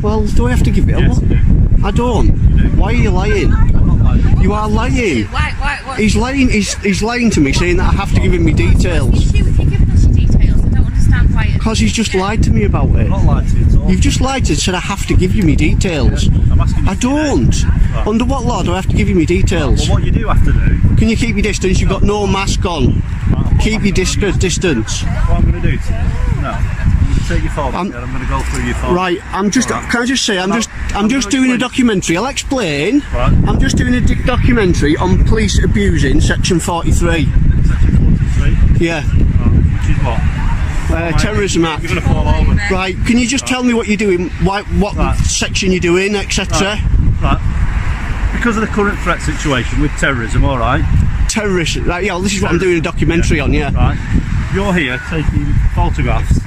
Well, do I have to give it? Yes, you do. I don't. Why are you lying? I'm not lying. You are lying. Why, He's lying. He's lying to me, saying that I have to give him my details. What do you do if you're giving us your details? I don't understand why. Because he's just lied to me about it. I'm not lying to you at all. You've just lied to said I have to give you my details. I'm asking you. I don't. Right. Under what law do I have to give you my details? Well, what you do have to do. Can you keep your distance? You've got no mask on. Keep your distance. What I'm going to do to you? No. I'm going to take your phone. I'm going to go through your phone. Right. I'm just. Right. Can I just say I'm just doing a documentary. I'll explain. Right. I'm just doing a documentary on police abusing Section 43. Section 43. Yeah. Which is what? Terrorism Act. You're going to fall over. Right. Can you just tell me what you're doing? What Right. section you're doing, etc. Right. Because of the current threat situation with terrorism, all right. Terrorist. Right. Yeah. Well, this is what I'm doing a documentary on. Yeah. Right. You're here taking photographs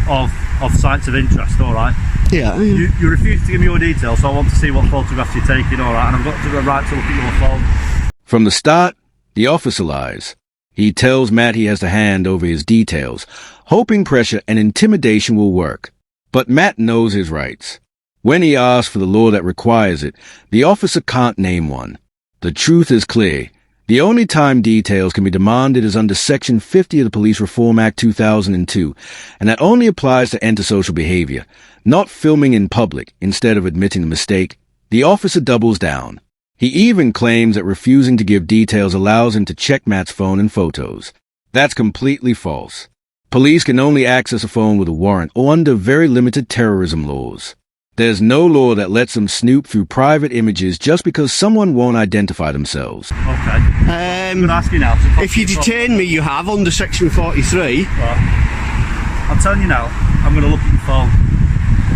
of sites of interest, all right. Yeah. You refuse to give me your details, so I want to see what photographs you're taking, all right. And I've got the right to look at your phone. From the start, the officer lies. He tells Matt he has to hand over his details, hoping pressure and intimidation will work. But Matt knows his rights. When he asks for the law that requires it, the officer can't name one. The truth is clear. The only time details can be demanded is under Section 50 of the Police Reform Act 2002, and that only applies to antisocial behavior, not filming in public instead of admitting the mistake. The officer doubles down. He even claims that refusing to give details allows him to check Matt's phone and photos. That's completely false. Police can only access a phone with a warrant or under very limited terrorism laws. There's no law that lets them snoop through private images just because someone won't identify themselves. Okay. I'm going to ask you now. If you detain me, you have under Section 43. Right. I'm telling you now, I'm going to look at your phone.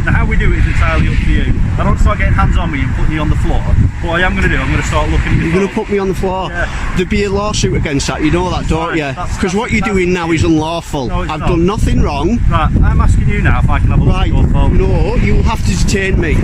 Now, how we do it is entirely up to you. I don't start getting hands on me and putting you on the floor. What I am going to do, I'm going to start looking at your You're phone. going to put me on the floor? Yeah. There'd be a lawsuit against that, you know that, don't you? Because what you're doing now is unlawful. No, it's I've not. done nothing wrong. Right, I'm asking you now if I can have a look at Right, your phone. no, you'll have to detain me.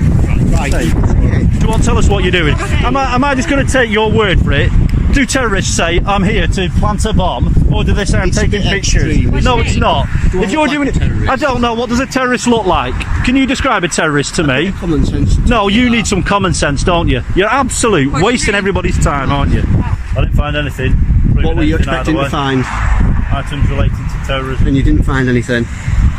Right. Say, do you want to tell us what you're doing? Am I just going to take your word for it? Do terrorists say I'm here to plant a bomb, or do they say I'm It's a taking bit pictures? extreme. No, it's not. If you're look doing like it, a terrorist. I don't know. What does a terrorist look like? Can you describe a terrorist to me? Common sense. No, you need some common sense, don't you? You're absolute wasting everybody's time, aren't you? I didn't find anything. What were you expecting to find? Items relating to terrorism. And you didn't find anything?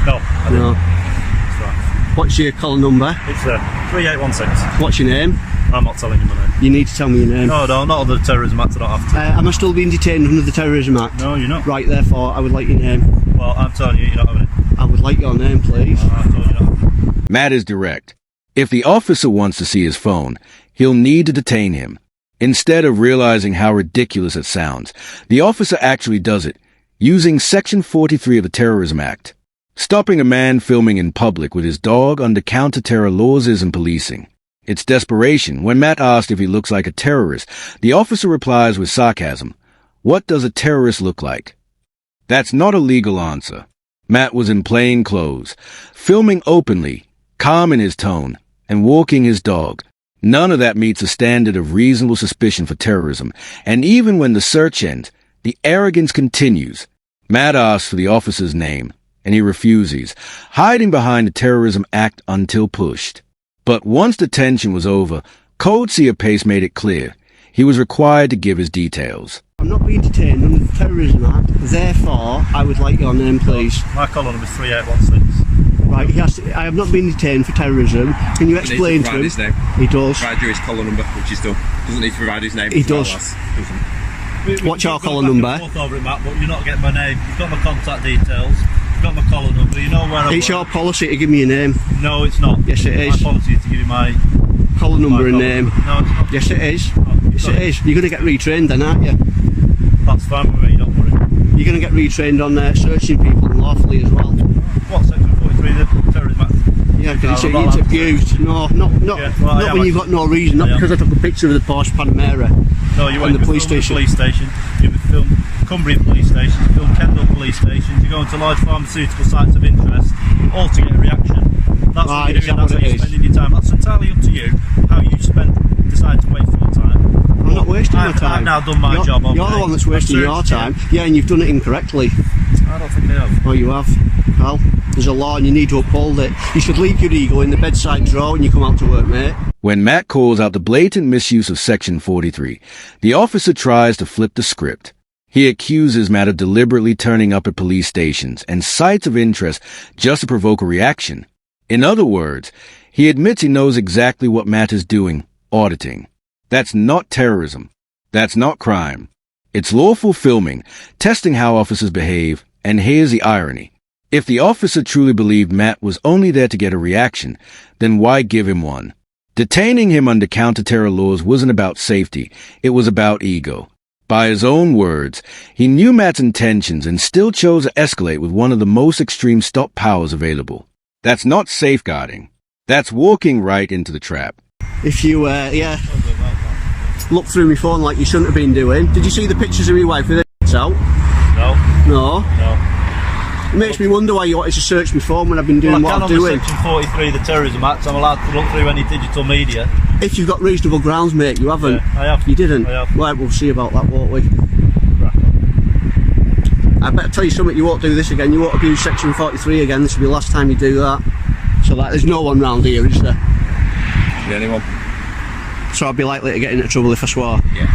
No, I didn't. No. That's right. What's your call number? It's 3816. What's your name? I'm not telling you my name. You need to tell me your name. No, not under the Terrorism Act, I don't have to. Am I still being detained under the Terrorism Act? No, you're not. Right, therefore, I would like your name. Well, I'm telling you, you're not having it. I would like your name, please. I've told you not. Matt is direct. If the officer wants to see his phone, he'll need to detain him. Instead of realizing how ridiculous it sounds, the officer actually does it, using Section 43 of the Terrorism Act. Stopping a man filming in public with his dog under counter-terror laws isn't policing. It's desperation. When Matt asked if he looks like a terrorist, the officer replies with sarcasm, "What does a terrorist look like?" That's not a legal answer. Matt was in plain clothes, filming openly, calm in his tone, and walking his dog. None of that meets a standard of reasonable suspicion for terrorism, and even when the search ends, the arrogance continues. Matt asks for the officer's name, and he refuses, hiding behind the Terrorism Act until pushed. But once detention was over, Code Seer Pace made it clear he was required to give his details. I'm not being detained under the Terrorism Act, therefore, I would like your name, please. My call number is 3816. Right, I have not been detained for terrorism. Can you explain to him? His name. He does. Provide you his collar number, which he's done. Doesn't need to provide his name. He as well does. as- What's your collar Back and number? forth over it, Matt, but you're not getting my name. You've got my contact details. You've got my collar number. You know where I It's work. your policy to give me your name. No, it's not. Yes, it is. My policy is to give you my Collar number and collar name. number. No, it's not. Yes, it is. Oh, Yes, sorry. it is. You're going to get retrained then, aren't you? That's fine with me, don't worry. You're going to get retrained on searching people unlawfully as well. What, Section 43 of the Terrorism Act? Yeah, because No, I'm not it's allowed to. abused. No, not Yeah, well, I not am when you've got no reason. Not I am. because I took a picture of the Porsche Panamera. No, you On went the to police film station. the police station, you film Cumbrian police station, you film Kendal police station, you go into large pharmaceutical sites of interest, all to get a reaction. That's Right, what you're is doing, that that's what how it you're is? spending your time. That's entirely up to you, how you decide to waste your time. I'm not wasting my time. I've now done my You're- job. You're the one that's wasting your time. Yeah, and you've done it incorrectly. I don't think I have. Oh, you have. Well, There's a law and you need to uphold it. You should leave your ego in the bedside drawer when you come out to work, mate. When Matt calls out the blatant misuse of Section 43, the officer tries to flip the script. He accuses Matt of deliberately turning up at police stations and sites of interest just to provoke a reaction. In other words, he admits he knows exactly what Matt is doing, auditing. That's not terrorism. That's not crime. It's lawful filming, testing how officers behave, and here's the irony. If the officer truly believed Matt was only there to get a reaction, then why give him one? Detaining him under counter-terror laws wasn't about safety, it was about ego. By his own words, he knew Matt's intentions and still chose to escalate with one of the most extreme stop powers available. That's not safeguarding. That's walking right into the trap. If you, look through my phone like you shouldn't have been doing. Did you see the pictures of my wife with her out? No. No? It makes me wonder why you wanted to search my phone when I've been doing what I'm doing. Section 43 of the Terrorism Act, I'm allowed to look through any digital media. If you've got reasonable grounds, mate, you haven't. Yeah, I have. You didn't? I have. Right, we'll see about that, won't we? I better tell you something, you won't do this again. You won't abuse Section 43 again. This will be the last time you do that. So that there's no one round here, is there? Is anyone? So I'd be likely to get into trouble if I swore. Yeah.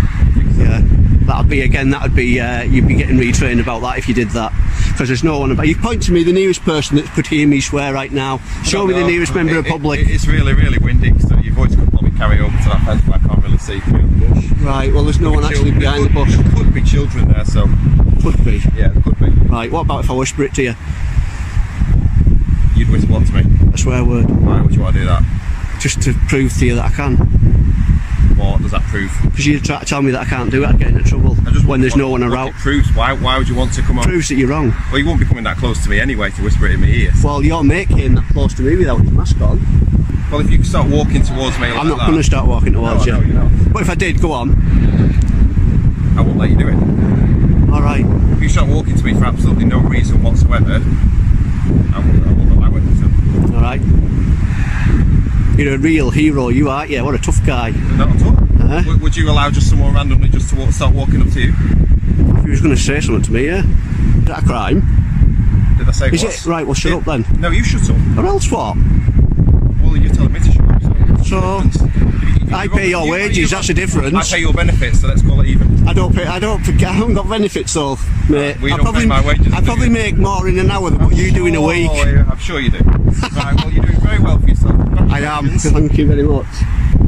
Yeah. That'd be you'd be getting retrained about that if you did that. Because there's no one about. You point to me, the nearest person that could hear me swear right now. Show me the nearest member of public. It's really, really windy, so your voice could probably carry over to that fence, but I can't really see through the bush. Right, well there's no one actually behind the bush. There could be children there, so. Could be. Yeah, there could be. Right, what about if I whisper it to you? You'd whisper what to me? A swear word. Why would you want to do that? Just to prove to you that I can. What does that prove? Because you try to tell me that I can't do it, I'd get into trouble when there's no one around. It proves. Why would you want to come on? Proves that you're wrong. Well, you won't be coming that close to me anyway to whisper it in my ear. Well, your mate came that close to me without his mask on. Well, if you start walking towards me like I'm not that, going to start walking towards no, I know you. you're not. But if I did, go on. I won't let you do it. Alright. If you start walking to me for absolutely no reason whatsoever, I won't allow it. So. Alright. You're a real hero, you aren't you? What a tough guy. Not at all. Would you allow just someone randomly just to start walking up to you? If you was going to say something to me, yeah. Is that a crime? Did I say Is was? it? Right, well shut up then. No, you shut up. Or else what? Well, you're telling me to shut up. So, I pay your wages, that's the difference. I pay your benefits, so let's call it even. I haven't got benefits though, mate. We don't pay my wages. I probably make more in an hour than what you do in a week. Oh, yeah, I'm sure you do. Right, well, you're doing very well for yourself. I am, thank you very much.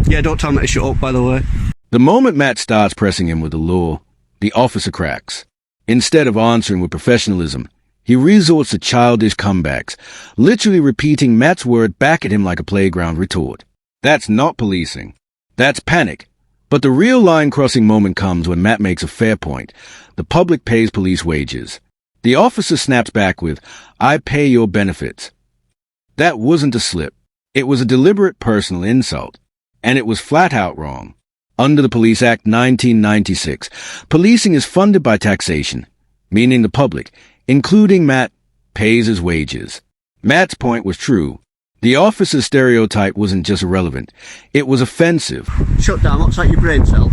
Yeah, don't tell me to shut up, by the way. The moment Matt starts pressing him with the law, the officer cracks. Instead of answering with professionalism, he resorts to childish comebacks, literally repeating Matt's word back at him like a playground retort. That's not policing. That's panic. But the real line-crossing moment comes when Matt makes a fair point. The public pays police wages. The officer snaps back with, "I pay your benefits." That wasn't a slip. It was a deliberate personal insult. And it was flat out wrong. Under the Police Act 1996, policing is funded by taxation, meaning the public, including Matt, pays his wages. Matt's point was true. The officer's stereotype wasn't just irrelevant, it was offensive. Shut down, looks like your brain cell.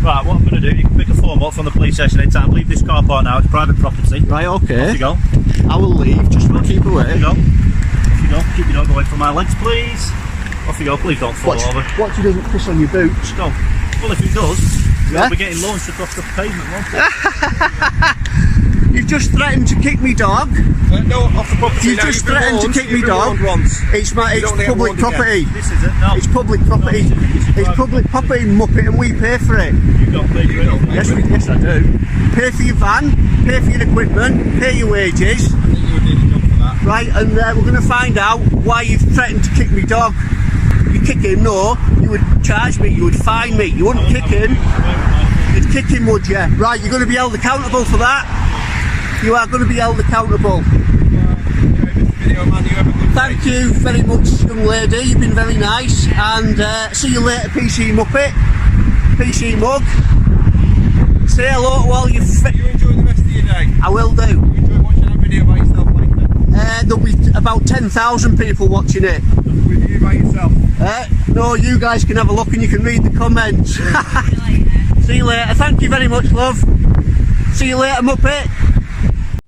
Right, what I'm going to do, you can pick a form up from the police station anytime. Leave this car park now, it's private property. Right, okay. Off you go. I will leave, just keep away. Off you go. Off you go. Keep your dog away from my legs, please. Off you go, please don't fall over. Watch he doesn't piss on your boots. Go. Well, if he does, Yeah? he'll be getting launched across the pavement, won't he? You've just threatened to kick me dog. No, off the property. You've just threatened to kick me dog. It's public property. This is it. No. It's public property. It's public property, muppet, and we pay for it. You don't pay for it. Yes, I do. Pay for your van, pay for your equipment, pay your wages. I think you would need a job for that. Right, and we're going to find out why you've threatened to kick me dog. You kick him, no, you would charge me, you would fine me. You wouldn't kick him. You'd kick him, would you? Right, you're going to be held accountable for that. You are going to be held accountable. Thank you very much, young lady. You've been very nice. And see you later, PC Muppet. PC Mug. Say hello to all your You enjoy the rest of your day. I will do. You enjoy watching that video by yourself later. There'll be about 10,000 people watching it. With you by yourself. No, you guys can have a look and you can read the comments. See you later. Thank you very much, love. See you later, Muppet.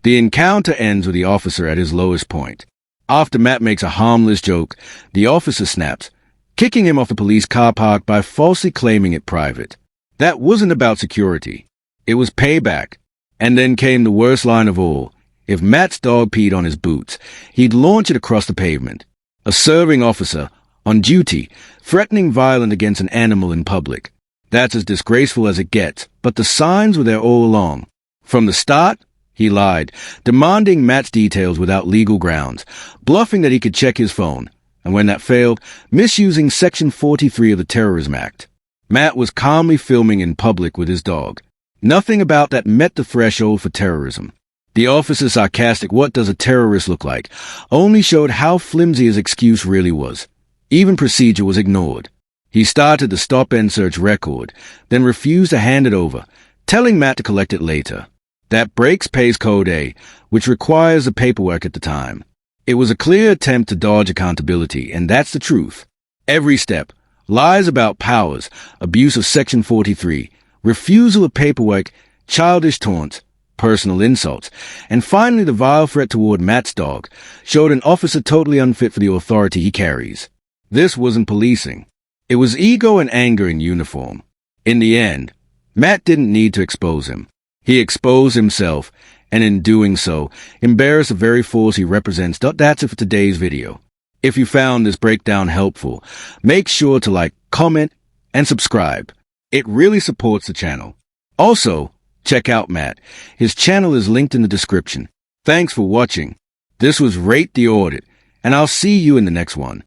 The encounter ends with the officer at his lowest point. After Matt makes a harmless joke, the officer snaps, kicking him off the police car park by falsely claiming it private. That wasn't about security. It was payback. And then came the worst line of all. If Matt's dog peed on his boots, he'd launch it across the pavement. A serving officer, on duty, threatening violence against an animal in public. That's as disgraceful as it gets, but the signs were there all along. From the start, he lied, demanding Matt's details without legal grounds, bluffing that he could check his phone, and when that failed, misusing Section 43 of the Terrorism Act. Matt was calmly filming in public with his dog. Nothing about that met the threshold for terrorism. The officer's sarcastic "what does a terrorist look like" only showed how flimsy his excuse really was. Even procedure was ignored. He started the stop-and search record, then refused to hand it over, telling Matt to collect it later. That breaks Pay's Code A, which requires the paperwork at the time. It was a clear attempt to dodge accountability, and that's the truth. Every step, lies about powers, abuse of Section 43, refusal of paperwork, childish taunts, personal insults, and finally the vile threat toward Matt's dog, showed an officer totally unfit for the authority he carries. This wasn't policing. It was ego and anger in uniform. In the end, Matt didn't need to expose him. He exposed himself, and in doing so, embarrassed the very force he represents. That's it for today's video. If you found this breakdown helpful, make sure to like, comment, and subscribe. It really supports the channel. Also, check out Matt. His channel is linked in the description. Thanks for watching. This was Rate the Audit, and I'll see you in the next one.